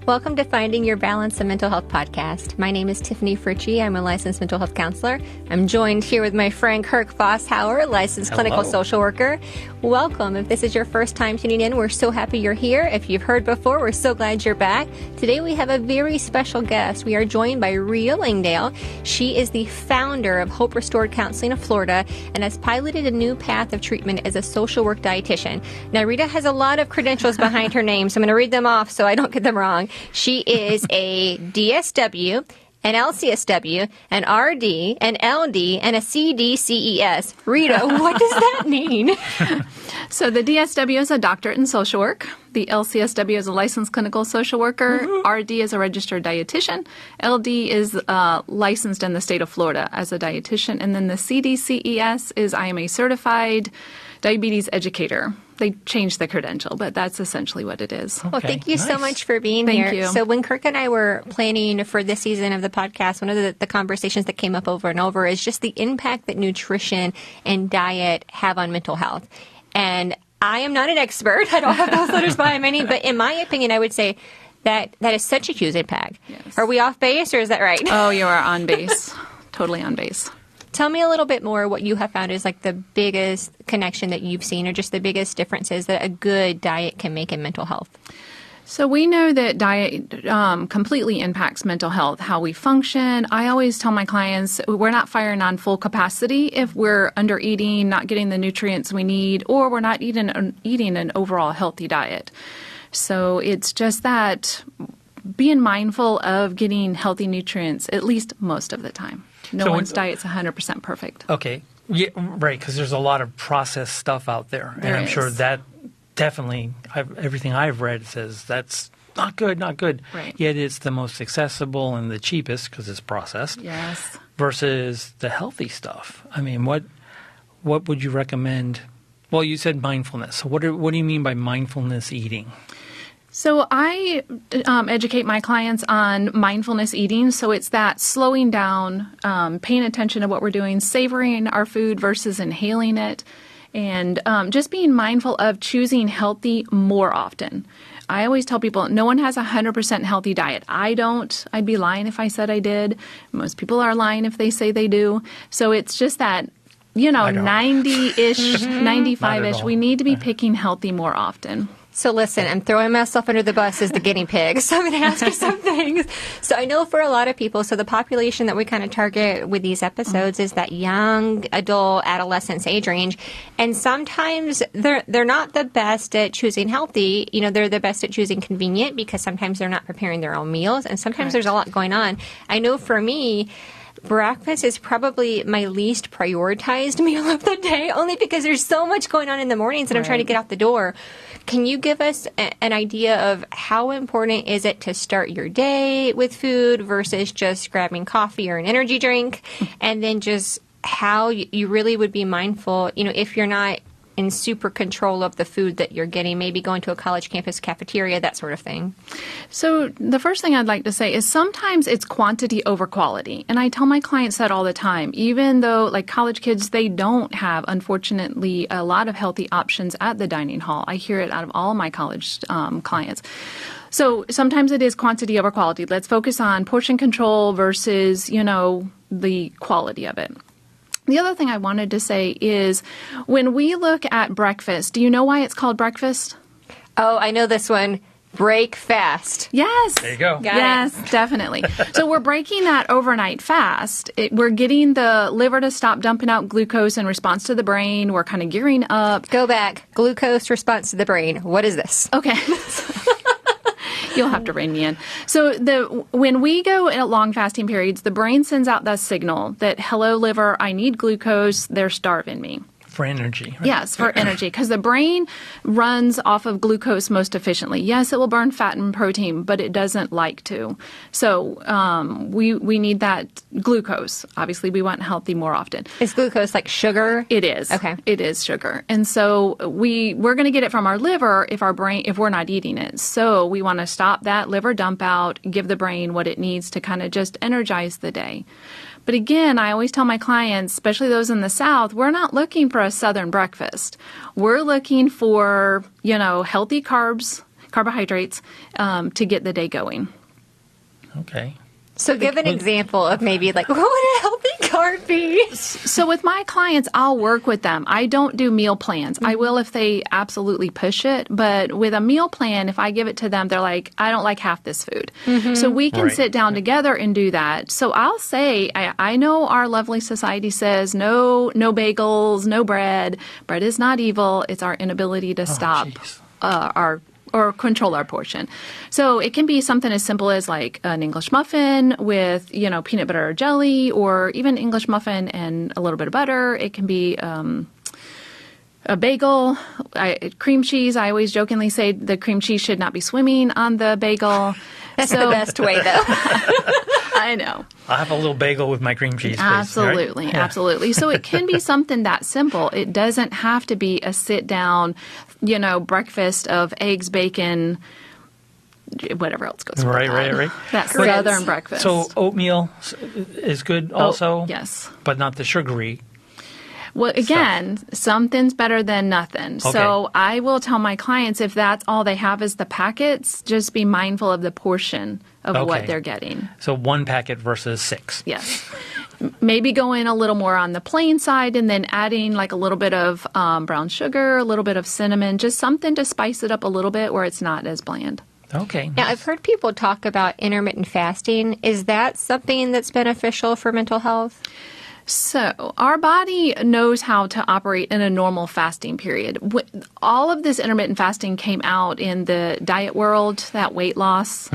Welcome to Finding Your Balance, a Mental Health podcast. My name is Tiffani Fritzsche. I'm a licensed mental health counselor. I'm joined here with my friend Kirk Fasshauer, licensed clinical social worker. Welcome. If this is your first time tuning in, we're so happy you're here. If you've heard before, we're so glad you're back. Today we have a very special guest. We are joined by Rita Langford. She is the founder of Hope Restored Counseling of Florida and has piloted a new path of treatment as a social work dietitian. Now, Rita has a lot of credentials behind her name, so I'm going to read them off so I don't get them wrong. She is a DSW, an LCSW, an RD, an LD, and a CDCES. Rita, what does that mean? So the DSW is a doctorate in social work. The LCSW is a licensed clinical social worker. Mm-hmm. RD is a registered dietitian. LD is licensed in the state of Florida as a dietitian. And then the CDCES is I am a certified diabetes educator. They changed the credential, but that's essentially what it is. Okay, well, thank you so much for being here. Thank you. So when Kirk and I were planning for this season of the podcast, one of the conversations that came up over and over is just the impact that nutrition and diet have on mental health. And I am not an expert. I don't have those letters by my name, but in my opinion, I would say that is such a huge impact. Yes. Are we off base or is that right? Oh, you are on base. Totally on base. Tell me a little bit more what you have found is like the biggest connection that you've seen or just the biggest differences that a good diet can make in mental health. So we know that diet completely impacts mental health, how we function. I always tell my clients we're not firing on full capacity if we're under eating, not getting the nutrients we need, or we're not eating an overall healthy diet. So it's just that being mindful of getting healthy nutrients at least most of the time. No one's diet's 100% perfect. Okay. Yeah, right, because there's a lot of processed stuff out there. And I'm sure that definitely, everything I've read says that's not good. Right. Yet it's the most accessible and the cheapest because it's processed. Yes. Versus the healthy stuff. I mean, what would you recommend? Well, you said mindfulness. So what do you mean by mindfulness eating? So I educate my clients on mindfulness eating. So it's that slowing down, paying attention to what we're doing, savoring our food versus inhaling it, and just being mindful of choosing healthy more often. I always tell people no one has a 100% healthy diet. I don't. I'd be lying if I said I did. Most people are lying if they say they do. So it's just that, 90-ish, 95-ish. We need to be picking healthy more often. So listen, I'm throwing myself under the bus as the guinea pig, so I'm going to ask you some things. So I know for a lot of people, so the population that we kind of target with these episodes is that young adult, adolescence age range, and sometimes they're not the best at choosing healthy. They're the best at choosing convenient because sometimes they're not preparing their own meals, and sometimes there's a lot going on. I know for me, breakfast is probably my least prioritized meal of the day, only because there's so much going on in the mornings and I'm trying to get out the door. Can you give us an idea of how important is it to start your day with food versus just grabbing coffee or an energy drink? And then just how you really would be mindful, if you're not in super control of the food that you're getting, maybe going to a college campus cafeteria, that sort of thing. So the first thing I'd like to say is sometimes it's quantity over quality. And I tell my clients that all the time, even though like college kids, they don't have, unfortunately, a lot of healthy options at the dining hall. I hear it out of all my college clients. So sometimes it is quantity over quality. Let's focus on portion control versus, the quality of it. The other thing I wanted to say is when we look at breakfast, do you know why it's called breakfast? Oh, I know this one. Break fast. Yes. There you go. Yes, definitely. So we're breaking that overnight fast. We're getting the liver to stop dumping out glucose in response to the brain. We're kind of gearing up. Go back. Glucose response to the brain. What is this? Okay. You'll have to rein me in. So when we go in long fasting periods, the brain sends out that signal that, hello, liver, I need glucose. They're starving me. For energy. Right? Yes, for energy, because the brain runs off of glucose most efficiently. Yes, it will burn fat and protein, but it doesn't like to. So we need that glucose. Obviously, we want healthy more often. Is glucose like sugar? It is. Okay. It is sugar. And so we're going to get it from our liver if we're not eating it. So we want to stop that liver dump out, give the brain what it needs to kind of just energize the day. But again, I always tell my clients, especially those in the South, we're not looking for a Southern breakfast. We're looking for, healthy carbs carbohydrates, to get the day going. Okay. So give an example of maybe like, what would a healthy carb be? So with my clients, I'll work with them. I don't do meal plans. I will if they absolutely push it. But with a meal plan, if I give it to them, they're like, I don't like half this food. So we can sit down together and do that. So I'll say, I know our lovely society says no bagels, no bread. Bread is not evil. It's our inability to stop or control our portion. So it can be something as simple as like an English muffin with, peanut butter or jelly, or even English muffin and a little bit of butter. It can be a bagel, cream cheese. I always jokingly say the cream cheese should not be swimming on the bagel. That's the best way, though. I know. I'll have a little bagel with my cream cheese, please. Absolutely, right? absolutely. So it can be something that simple. It doesn't have to be a sit-down, breakfast of eggs, bacon, whatever else goes with that. Right. That Southern breakfast. So oatmeal is good also? Yes. But not the sugary. Well, again, something's better than nothing. Okay. So I will tell my clients, if that's all they have is the packets, just be mindful of the portion of what they're getting. So 1 packet versus 6. Yes. Maybe going a little more on the plain side and then adding like a little bit of brown sugar, a little bit of cinnamon, just something to spice it up a little bit where it's not as bland. Okay. Now, I've heard people talk about intermittent fasting. Is that something that's beneficial for mental health? So our body knows how to operate in a normal fasting period. All of this intermittent fasting came out in the diet world, that weight loss.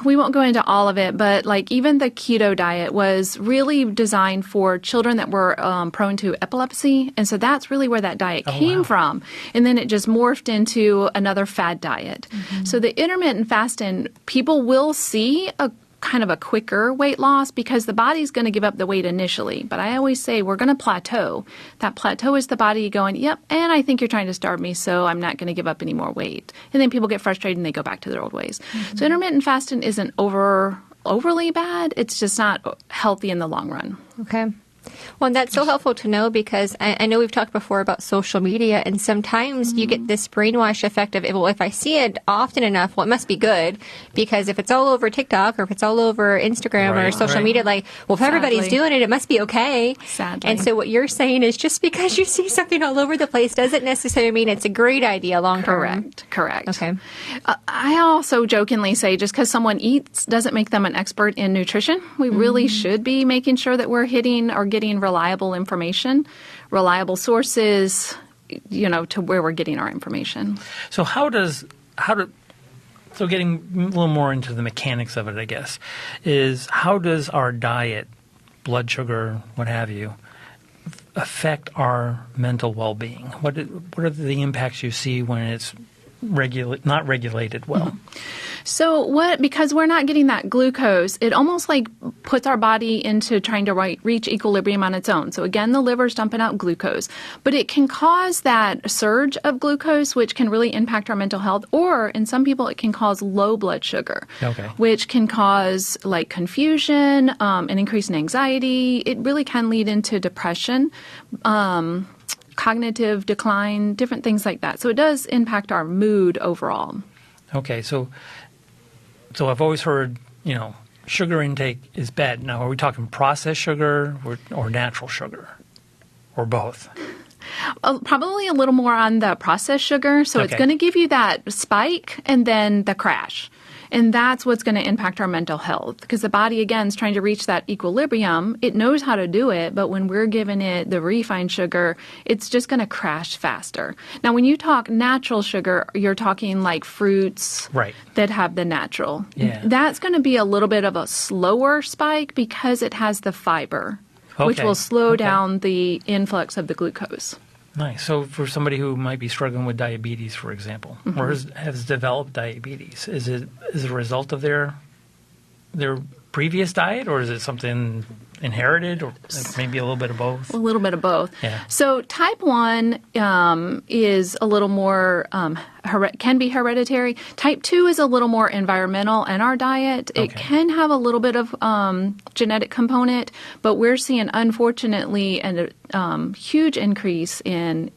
We won't go into all of it, but like even the keto diet was really designed for children that were prone to epilepsy. And so that's really where that diet came from. And then it just morphed into another fad diet. So the intermittent fasting, people will see a kind of a quicker weight loss because the body's going to give up the weight initially. But I always say we're going to plateau. That plateau is the body going, yep, and I think you're trying to starve me, so I'm not going to give up any more weight. And then people get frustrated and they go back to their old ways. So intermittent fasting isn't overly bad. It's just not healthy in the long run. Okay. Well, and that's so helpful to know because I know we've talked before about social media, and sometimes you get this brainwash effect of, well, if I see it often enough, well, it must be good, because if it's all over TikTok or if it's all over Instagram or social media, like, well, if everybody's doing it, it must be okay. Sadly. And so what you're saying is just because you see something all over the place doesn't necessarily mean it's a great idea long term. Correct. Okay. I also jokingly say just because someone eats doesn't make them an expert in nutrition. We really should be making sure that we're hitting or getting reliable information, reliable sources, to where we're getting our information. So so getting a little more into the mechanics of it, I guess, is how does our diet, blood sugar, what have you, affect our mental well-being? What are the impacts you see when it's not regulated well? So because we're not getting that glucose, it almost like puts our body into trying to reach equilibrium on its own. So again, the liver's dumping out glucose, but it can cause that surge of glucose, which can really impact our mental health. Or in some people, it can cause low blood sugar, which can cause like confusion, an increase in anxiety. It really can lead into depression, cognitive decline, different things like that. So it does impact our mood overall. Okay, so I've always heard, sugar intake is bad. Now, are we talking processed sugar or natural sugar, or both? Probably a little more on the processed sugar. So it's going to give you that spike and then the crash. And that's what's going to impact our mental health because the body, again, is trying to reach that equilibrium. It knows how to do it, but when we're giving it the refined sugar, it's just going to crash faster. Now, when you talk natural sugar, you're talking like fruits that have the natural. Yeah. That's going to be a little bit of a slower spike because it has the fiber, which will slow down the influx of the glucose. Nice. So for somebody who might be struggling with diabetes, for example, or has developed diabetes, is it a result of their previous diet, or is it something inherited, or maybe a little bit of both? A little bit of both. Yeah. So type 1 is a little more, can be hereditary. Type 2 is a little more environmental in our diet. It can have a little bit of genetic component, but we're seeing, unfortunately, a huge increase in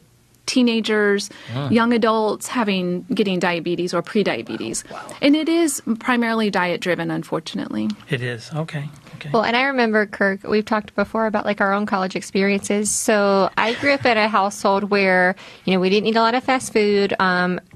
teenagers, young adults getting diabetes or prediabetes. Wow. And it is primarily diet driven, unfortunately. It is. Okay. Well, and I remember, Kirk, we've talked before about like our own college experiences. So I grew up in a household where, we didn't eat a lot of fast food,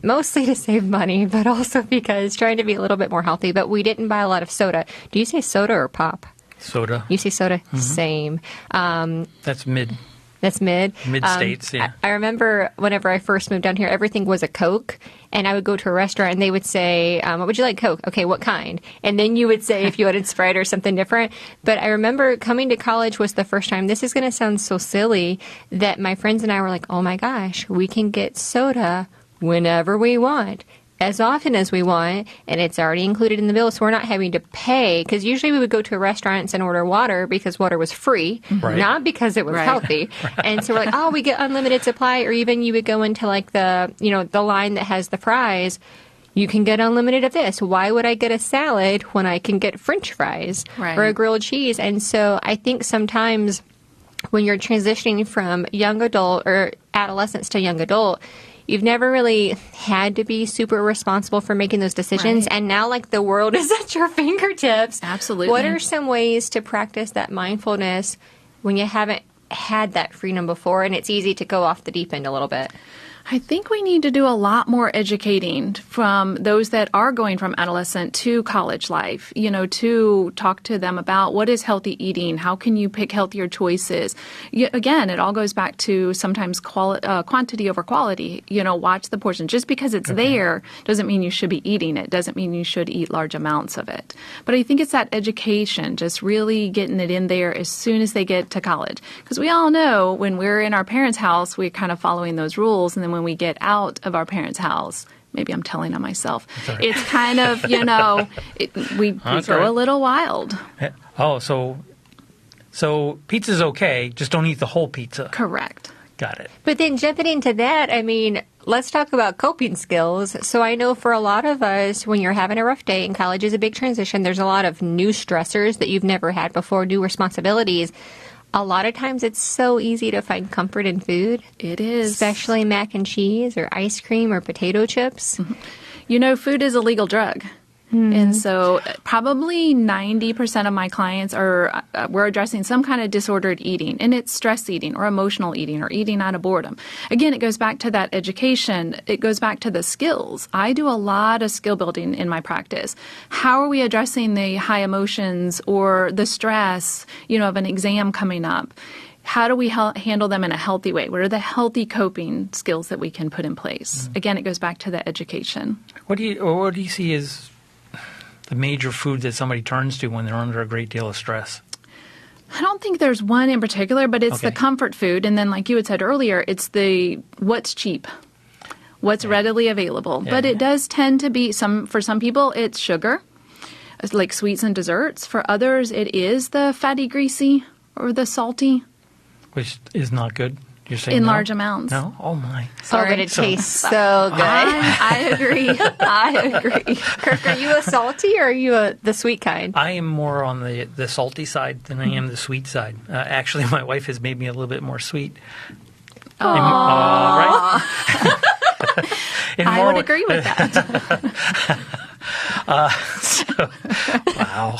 mostly to save money, but also because trying to be a little bit more healthy. But we didn't buy a lot of soda. Do you say soda or pop? Soda. You say soda? Same. That's mid. That's mid. Mid-states, yeah. I remember whenever I first moved down here, everything was a Coke. And I would go to a restaurant and they would say, what would you like, Coke? Okay, what kind? And then you would say if you wanted Sprite or something different. But I remember coming to college was the first time, this is going to sound so silly, that my friends and I were like, oh my gosh, we can get soda whenever we want, as often as we want, and it's already included in the bill, so we're not having to pay. Because usually we would go to restaurants and order water because water was free, not because it was healthy. And so we're like, oh, we get unlimited supply. Or even you would go into like the line that has the fries. You can get unlimited of this. Why would I get a salad when I can get French fries or a grilled cheese? And so I think sometimes when you're transitioning from young adult or adolescence to young adult, you've never really had to be super responsible for making those decisions. And now, like, the world is at your fingertips. Absolutely. What are some ways to practice that mindfulness when you haven't had that freedom before and it's easy to go off the deep end a little bit? I think we need to do a lot more educating from those that are going from adolescent to college life, to talk to them about what is healthy eating, how can you pick healthier choices. Again, it all goes back to sometimes quantity over quality. Watch the portion. Just because it's there doesn't mean you should be eating it, doesn't mean you should eat large amounts of it. But I think it's that education, just really getting it in there as soon as they get to college. Because we all know when we're in our parents' house, we're kind of following those rules, and then when we get out of our parents' house, maybe I'm telling on myself, it's kind of, we go a little wild. Oh, so pizza's okay, just don't eat the whole pizza. Correct. Got it. But then jumping into that, let's talk about coping skills. So I know for a lot of us, when you're having a rough day, and college is a big transition, there's a lot of new stressors that you've never had before, new responsibilities. A lot of times it's so easy to find comfort in food. It is. Especially mac and cheese or ice cream or potato chips. Food is a legal drug. And so probably 90% of my clients we're addressing some kind of disordered eating, and it's stress eating or emotional eating or eating out of boredom. Again, it goes back to that education. It goes back to the skills. I do a lot of skill building in my practice. How are we addressing the high emotions or the stress, of an exam coming up? How do we handle them in a healthy way? What are the healthy coping skills that we can put in place? Again, it goes back to the education. What do you see as the major food that somebody turns to when they're under a great deal of stress? I don't think there's one in particular, but it's the comfort food. And then, like you had said earlier, it's what's cheap, what's readily available. But it does tend to be for some people, it's sugar, like sweets and desserts. For others, it is the fatty, greasy, or the salty. Which is not good. You're saying in large amounts. No? Oh, my. Sorry. Oh, but it tastes so good. I agree. Kirk, are you a salty or are you the sweet kind? I am more on the salty side than I am the sweet side. Actually, my wife has made me a little bit more sweet. Oh, right? I would agree with that. Wow.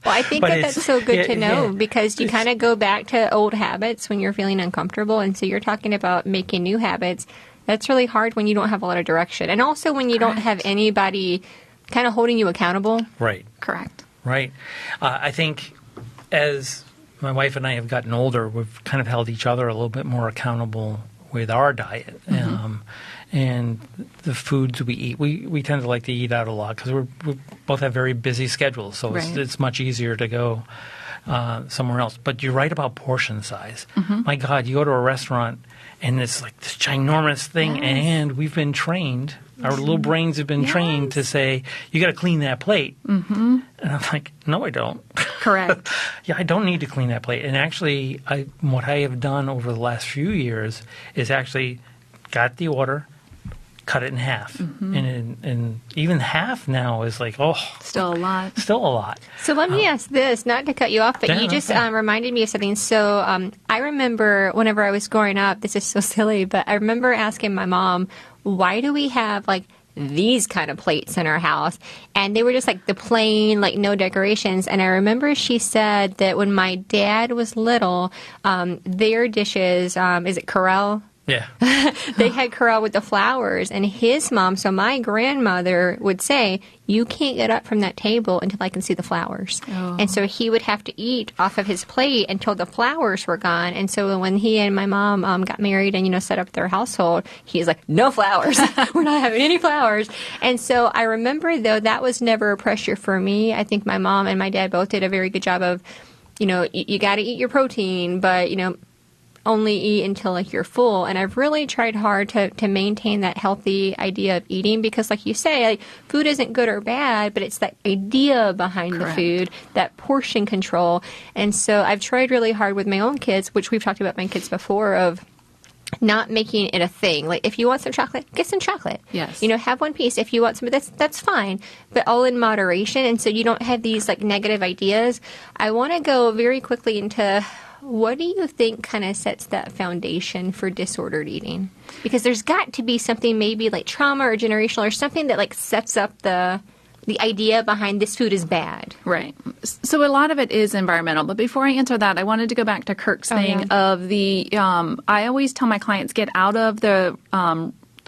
Well, I think that's so good to know because you kind of go back to old habits when you're feeling uncomfortable. And so you're talking about making new habits. That's really hard when you don't have a lot of direction. And also when you don't have anybody kind of holding you accountable. Right. Correct. Right. I think as my wife and I have gotten older, we've kind of held each other a little bit more accountable with our diet. And the foods we eat. We tend to like to eat out a lot because we both have very busy schedules, so it's much easier to go somewhere else. But you're right about portion size. My God, you go to a restaurant and it's like this ginormous thing, and we've been trained, our little brains have been trained to say, you got to clean that plate. And I'm like, no, I don't. Correct. I don't need to clean that plate. And actually, what I have done over the last few years is actually got the order, cut it in half. And even half now is like, Still a lot. still a lot. So let me ask this, not to cut you off, but Yeah, you just okay. reminded me of something. So I remember whenever I was growing up, this is so silly, but I remember asking my mom, why do we have like these kind of plates in our house? And they were just like the plain, like no decorations. And I remember she said that when my dad was little, their dishes, is it Corel? Yeah. They had Corel with the flowers, and his mom, so my grandmother would say, you can't get up from that table until I can see the flowers. Oh. And so he would have to eat off of his plate until the flowers were gone. And so when he and my mom got married and, set up their household, he's like, no flowers. We're not having any flowers. And so I remember, though, that was never a pressure for me. I think my mom and my dad both did a very good job of, you got to eat your protein, but, only eat until like you're full. And I've really tried hard to maintain that healthy idea of eating, because like you say, like, food isn't good or bad, but it's that idea behind Correct. the food, that portion control. And so I've tried really hard with my own kids, which we've talked about my kids before, of not making it a thing. Like, if you want some chocolate, get some chocolate. Yes. Have one piece. If you want some, that's fine, but all in moderation. And so you don't have these like negative ideas. I want to go very quickly into, what do you think kind of sets that foundation for disordered eating? Because there's got to be something, maybe like trauma or generational, or something that like sets up the idea behind this food is bad. Right. So a lot of it is environmental. But before I answer that, I wanted to go back to Kirk's thing of the, I always tell my clients, get out of the,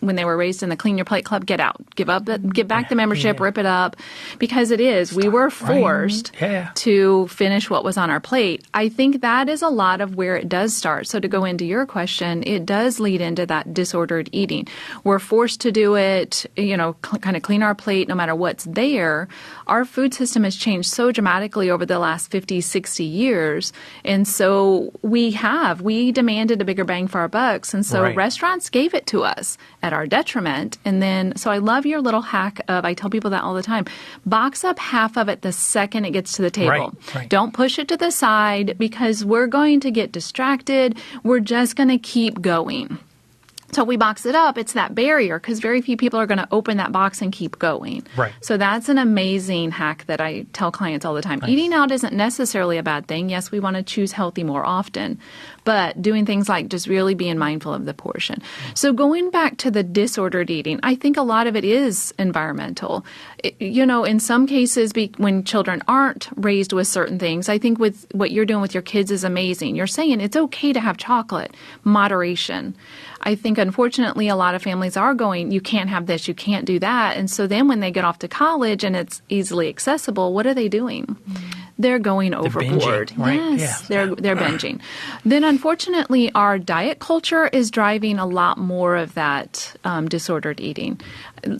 when they were raised in the Clean Your Plate Club, get out. Give back the membership, rip it up. Because it is. We were forced to finish what was on our plate. I think that is a lot of where it does start. So to go into your question, it does lead into that disordered eating. We're forced to do it, kind of clean our plate no matter what's there. Our food system has changed so dramatically over the last 50, 60 years. And so we demanded a bigger bang for our bucks. And so restaurants gave it to us at our detriment. And then, so I love your little hack of, I tell people that all the time, box up half of it the second it gets to the table. Right. Don't push it to the side, because we're going to get distracted. We're just going to keep going. So we box it up. It's that barrier, because very few people are going to open that box and keep going. Right. So that's an amazing hack that I tell clients all the time. Nice. Eating out isn't necessarily a bad thing. Yes, we want to choose healthy more often, but doing things like just really being mindful of the portion. So going back to the disordered eating, I think a lot of it is environmental. In some cases, when children aren't raised with certain things, I think with what you're doing with your kids is amazing. You're saying it's okay to have chocolate, moderation. I think, unfortunately, a lot of families are going, you can't have this, you can't do that. And so then when they get off to college and it's easily accessible, what are they doing? They're going overboard. Binging, right? Yes, Yeah. they're binging. Then, unfortunately, our diet culture is driving a lot more of that disordered eating.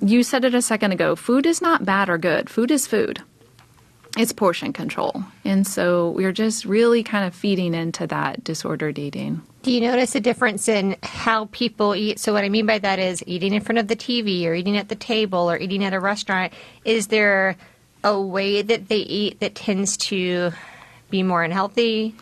You said it a second ago. Food is not bad or good. Food is food. It's portion control. And so we're just really kind of feeding into that disordered eating. Do you notice a difference in how people eat? So what I mean by that is eating in front of the TV, or eating at the table, or eating at a restaurant. Is there a way that they eat that tends to be more unhealthy?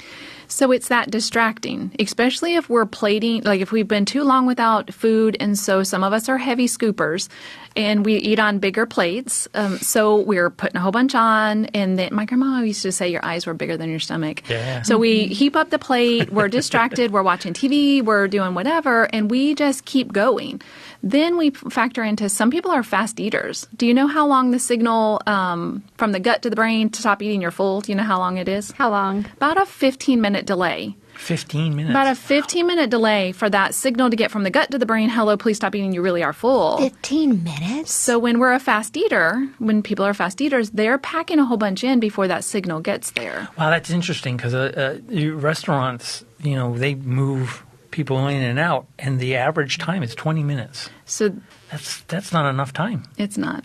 So it's that distracting, especially if we're plating, like if we've been too long without food. And so some of us are heavy scoopers and we eat on bigger plates. So we're putting a whole bunch on. And then my grandma used to say your eyes were bigger than your stomach. Yeah. So we heap up the plate. We're distracted. We're watching TV. We're doing whatever. And we just keep going. Then we factor into some people are fast eaters. Do you know how long the signal from the gut to the brain to stop eating you're full? Do you know how long it is? How long? About a 15-minute delay. 15 minutes. About a 15-minute delay for that signal to get from the gut to the brain, hello, please stop eating, you really are full. 15 minutes? So when we're a fast eater, when people are fast eaters, they're packing a whole bunch in before that signal gets there. Wow, that's interesting, because restaurants, they move people in and out, and the average time is 20 minutes. So that's not enough time. it's not.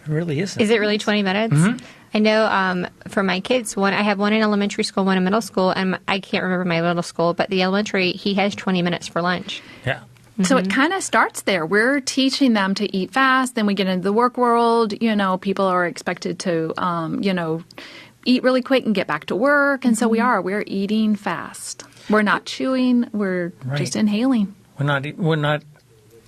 It really isn't. Is it really 20 minutes? Mm-hmm. I know for my kids, I have one in elementary school, one in middle school, and I can't remember my middle school, but the elementary, he has 20 minutes for lunch. Yeah. So it kind of starts there. We're teaching them to eat fast. Then we get into the work world. People are expected to, eat really quick and get back to work. And so we're eating fast. We're not chewing. We're just inhaling. We're not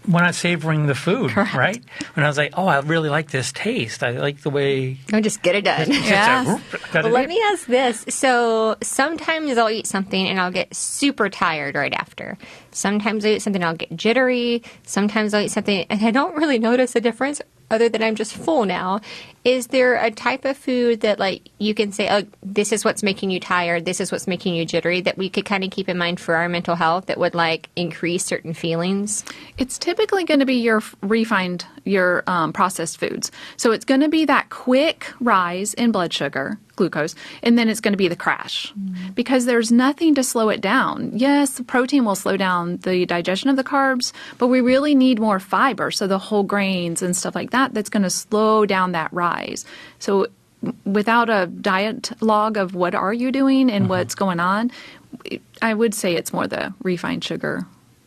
we're not savoring the food, Correct. right? When I was like, oh, I really like this taste. I like the way. Oh, just get it done. Yes. Well, let me ask this. So sometimes I'll eat something and I'll get super tired right after. Sometimes I'll eat something and I'll get jittery. Sometimes I'll eat something and I don't really notice a difference other than I'm just full now. Is there a type of food that like you can say, oh, this is what's making you tired, this is what's making you jittery, that we could kind of keep in mind for our mental health that would like increase certain feelings? It's typically going to be your refined, your processed foods. So it's going to be that quick rise in blood sugar, glucose, and then it's going to be the crash because there's nothing to slow it down. Yes, the protein will slow down the digestion of the carbs, but we really need more fiber. So the whole grains and stuff like that, that's going to slow down that rise. So without a diet log of what are you doing and what's going on, I would say it's more the refined sugar.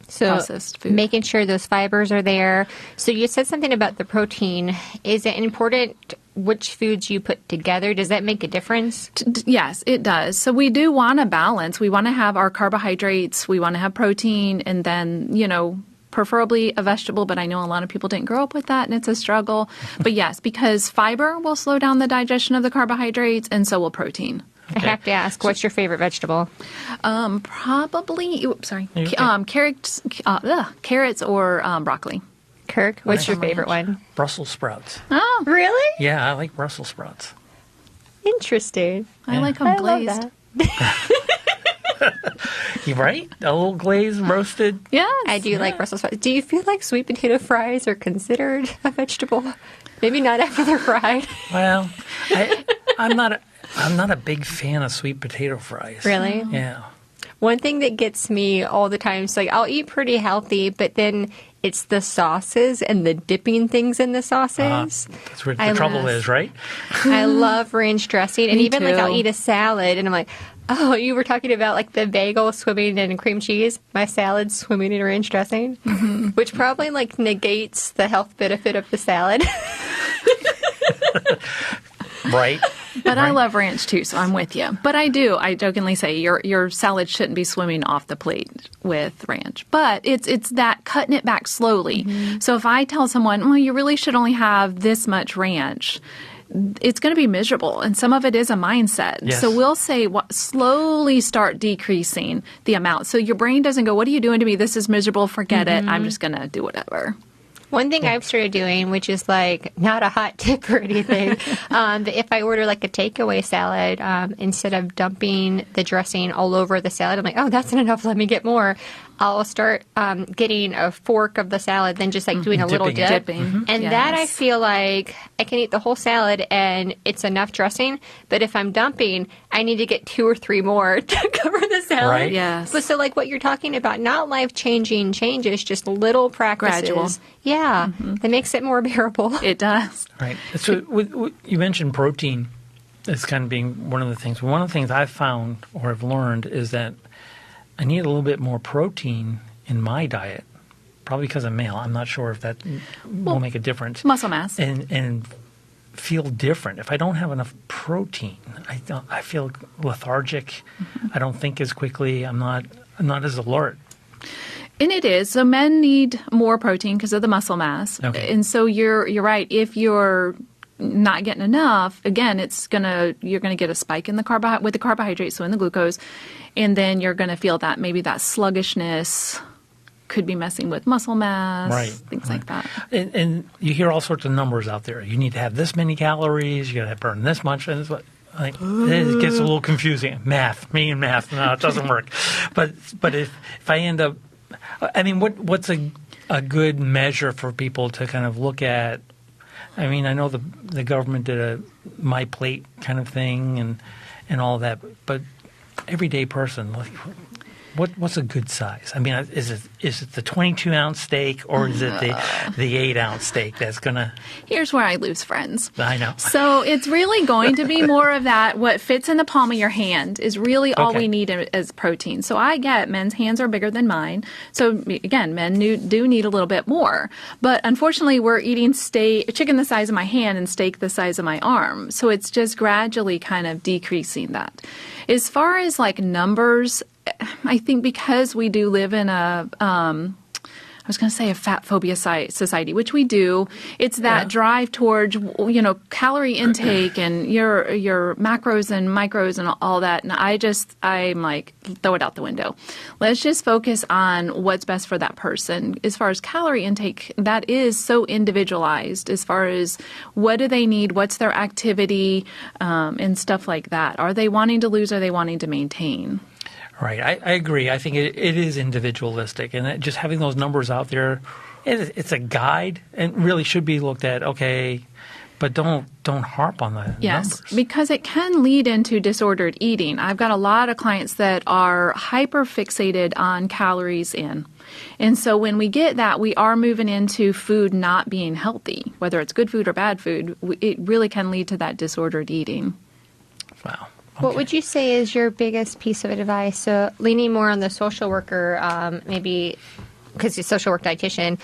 So Processed food. making sure those fibers are there. So you said something about the protein. Is it important which foods you put together? Does that make a difference? Yes, it does. So we do want to balance. We want to have our carbohydrates. We want to have protein and then, preferably a vegetable, but I know a lot of people didn't grow up with that and it's a struggle. But yes, because fiber will slow down the digestion of the carbohydrates and so will protein. I have to ask, what's your favorite vegetable? Probably, Okay. carrots or broccoli. Kirk, what's your favorite one? Brussels sprouts. Oh, Really? Yeah, I like Brussels sprouts. Interesting. I like them I love glazed. that. You right? A little glazed, roasted. Yes. I do like Brussels sprouts. Do you feel like sweet potato fries are considered a vegetable? Maybe not after they're fried. Well, I'm not a big fan of sweet potato fries. Really? Yeah. One thing that gets me all the time is like I'll eat pretty healthy, but then it's the sauces and the dipping things in the sauces. That's where the trouble is, right? I love ranch dressing, and Me even like too. I'll eat a salad, and I'm like, oh, you were talking about like the bagel swimming in cream cheese. My salad's swimming in ranch dressing, which probably like negates the health benefit of the salad. Right. But I Right. love ranch too, so I'm with you. But I jokingly say your salad shouldn't be swimming off the plate with ranch. But it's that cutting it back slowly. So if I tell someone, well, you really should only have this much ranch, it's going to be miserable. And some of it is a mindset. Yes. So we'll say slowly start decreasing the amount. So your brain doesn't go, what are you doing to me? This is miserable. Forget it. I'm just going to do whatever. One thing I've started doing, which is like not a hot tip or anything, but if I order like a takeaway salad, instead of dumping the dressing all over the salad, I'm like, oh, that's not enough. Let me get more. I'll start getting a fork of the salad, then just like doing a little Dipping it. dip. Dipping. And that I Yes. feel like I can eat the whole salad and it's enough dressing. But if I'm dumping, I need to get 2 or 3 more to cover the salad. Right. Yes. But so like what you're talking about, not life-changing changes, just little practices. Gradual. Yeah, that makes it more bearable. It does. Right. So you mentioned protein as kind of being one of the things. One of the things I've found or have learned is that I need a little bit more protein in my diet, probably because I'm male. I'm not sure if that will make a difference. Muscle mass. And feel different. If I don't have enough protein, I feel lethargic. I don't think as quickly. I'm not as alert. And it is. So men need more protein because of the muscle mass. Okay. And so you're right. If you're not getting enough, again, you're gonna get a spike in the carbohydrates, so in the glucose, and then you're gonna feel that maybe that sluggishness could be messing with muscle mass, Right, things like that. And you hear all sorts of numbers out there. You need to have this many calories. You got to burn this much. And it's like it gets a little confusing. Math, no, it doesn't work. But if I end up, I mean, what's a good measure for people to kind of look at? I mean, I know the government did a My Plate kind of thing and all that, but everyday person, like, what's a good size? I mean, is it the 22-ounce steak or is it the 8-ounce steak that's gonna? Here's where I lose friends. I know. So it's really going to be more of that. What fits in the palm of your hand is really all Okay. we need as protein. So I get men's hands are bigger than mine. So again, men do need a little bit more. But unfortunately, we're eating chicken the size of my hand and steak the size of my arm. So it's just gradually kind of decreasing that. As far as like numbers, I think because we do live in a was going to say a fat phobia society, which we do. It's that drive towards, calorie intake and your macros and micros and all that. And I'm like, throw it out the window. Let's just focus on what's best for that person. As far as calorie intake, that is so individualized as far as what do they need, what's their activity, and stuff like that. Are they wanting to lose? Are they wanting to maintain? Right. I agree. I think it is individualistic, and just having those numbers out there, it's a guide and really should be looked at. Okay, but don't harp on the numbers. Because it can lead into disordered eating. I've got a lot of clients that are hyper fixated on calories in. And so when we get that, we are moving into food not being healthy, whether it's good food or bad food. It really can lead to that disordered eating. Wow. What would you say is your biggest piece of advice? So leaning more on the social worker, maybe because you're a social work dietitian,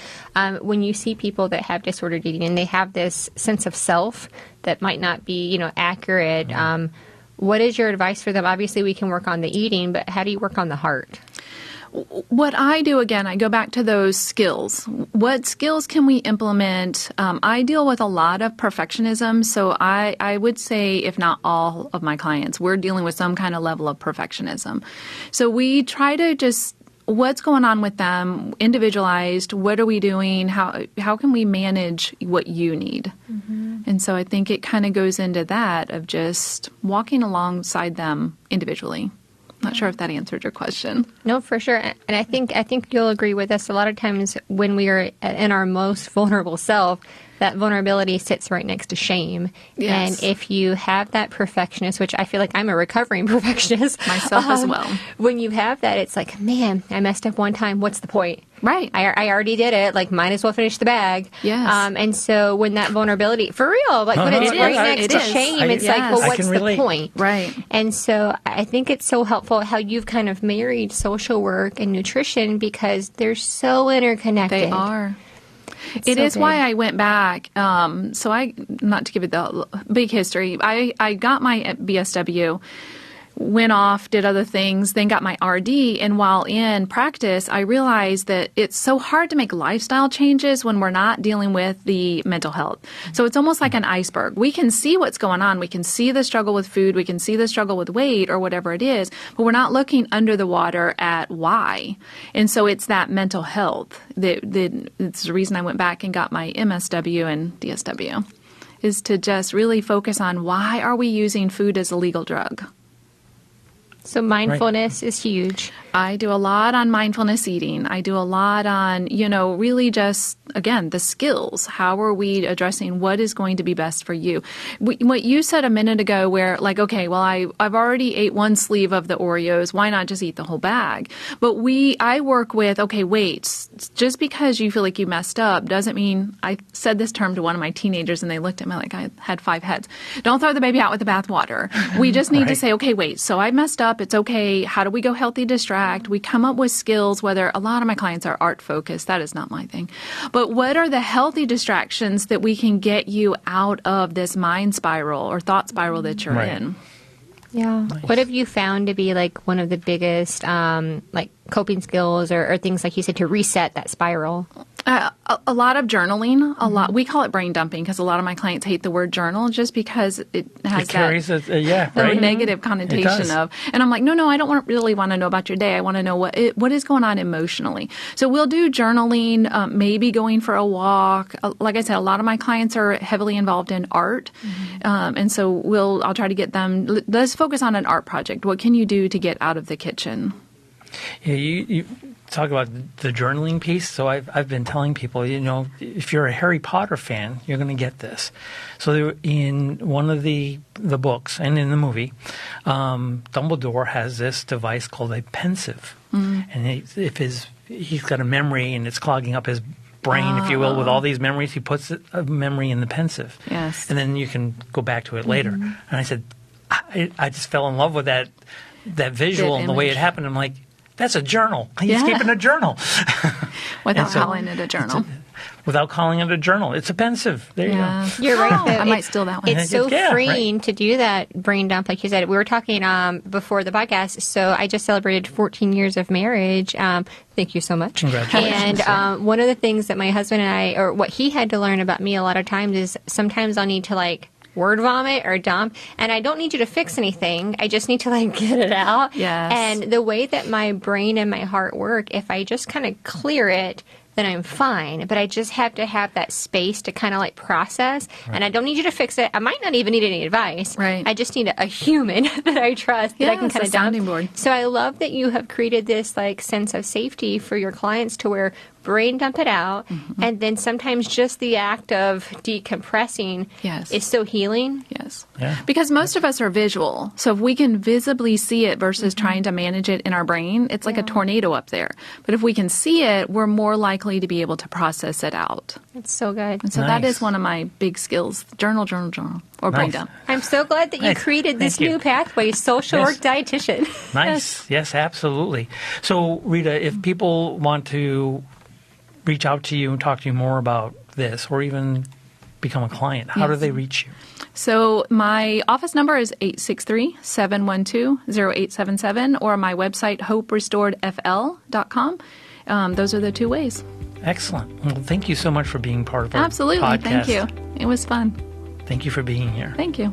when you see people that have disordered eating and they have this sense of self that might not be, accurate, what is your advice for them? Obviously, we can work on the eating, but how do you work on the heart? What I do, again, I go back to those skills. What skills can we implement? I deal with a lot of perfectionism, so I would say, if not all of my clients, we're dealing with some kind of level of perfectionism. So we try to just, what's going on with them, individualized, what are we doing, how can we manage what you need? Mm-hmm. And so I think it kind of goes into that of just walking alongside them individually. Not sure if that answered your question. No, for sure. And I think you'll agree with us. A lot of times when we are in our most vulnerable self, that vulnerability sits right next to shame. Yes. And if you have that perfectionist, which I feel like I'm a recovering perfectionist. Myself as well. When you have that, it's like, man, I messed up one time. What's the point? Right. I already did it. Like, might as well finish the bag. Yes. And so when that vulnerability, for real, like when it's right next to shame, it's like, well, what's the point? Right. And so I think it's so helpful how you've kind of married social work and nutrition because they're so interconnected. They are. It so is good. why I went back. So not to give it the big history, I got my BSW, went off, did other things, then got my RD. And while in practice, I realized that it's so hard to make lifestyle changes when we're not dealing with the mental health. So it's almost like an iceberg. We can see what's going on. We can see the struggle with food. We can see the struggle with weight or whatever it is, but we're not looking under the water at why. And so it's that mental health. It's the reason I went back and got my MSW and DSW, is to just really focus on why are we using food as a legal drug? So mindfulness is huge. I do a lot on mindfulness eating. I do a lot on, really just, again, the skills. How are we addressing what is going to be best for you? What you said a minute ago where, like, okay, well, I've already ate one sleeve of the Oreos. Why not just eat the whole bag? But I work with, okay, wait, just because you feel like you messed up doesn't mean, I said this term to one of my teenagers and they looked at me like I had 5 heads. Don't throw the baby out with the bathwater. We just need to say, okay, wait, so I messed up. It's okay. How do we go healthy distract? We come up with skills, whether a lot of my clients are art focused. That is not my thing. But what are the healthy distractions that we can get you out of this mind spiral or thought spiral that you're in? Yeah. Nice. What have you found to be like one of the biggest coping skills or things, like you said, to reset that spiral? A lot of journaling. A lot. We call it brain dumping because a lot of my clients hate the word journal just because it has carries that negative connotation of. And I'm like, no, I don't really want to know about your day. I want to know what is going on emotionally. So we'll do journaling, maybe going for a walk. Like I said, a lot of my clients are heavily involved in art, and so I'll try to get them. Let's focus on an art project. What can you do to get out of the kitchen? Yeah, you talk about the journaling piece. So I've been telling people, if you're a Harry Potter fan, you're going to get this. So in one of the books and in the movie, Dumbledore has this device called a pensieve, and he's got a memory and it's clogging up his brain, if you will, with all these memories. He puts a memory in the pensieve, yes, and then you can go back to it later. And I said, I just fell in love with that visual and the way it happened. I'm like, that's a journal. He's keeping a journal. Without calling it a journal. without calling it a journal. It's a pensive. There you go. You're right. Oh, I might steal that one. It's so Yeah, freeing to do that brain dump, like you said. We were talking before the podcast, so I just celebrated 14 years of marriage. Thank you so much. Congratulations. And one of the things that my husband and I, or what he had to learn about me a lot of times, is sometimes I'll need to like word vomit or dump, and I don't need you to fix anything. I just need to like get it out. Yes. And the way that my brain and my heart work, if I just kind of clear it, then I'm fine. But I just have to have that space to kind of like process. Right. And I don't need you to fix it. I might not even need any advice. Right. I just need a human that I trust that I can kind of sounding board. So I love that you have created this like sense of safety for your clients to where brain dump it out. And then sometimes just the act of decompressing is so healing. Yes. Yeah. Because most of us are visual. So if we can visibly see it versus trying to manage it in our brain, it's like a tornado up there. But if we can see it, we're more likely to be able to process it out. It's so good. And so that is one of my big skills. Journal, or brain dump. I'm so glad that you created this new pathway, social work dietitian. Nice. Yes, absolutely. So, Rita, if people want to reach out to you and talk to you more about this, or even become a client, how do they reach you? So my office number is 863-712-0877, or my website, hoperestoredfl.com. Those are the two ways. Excellent. Well, thank you so much for being part of our Absolutely. podcast. Thank you. It was fun. Thank you for being here. Thank you.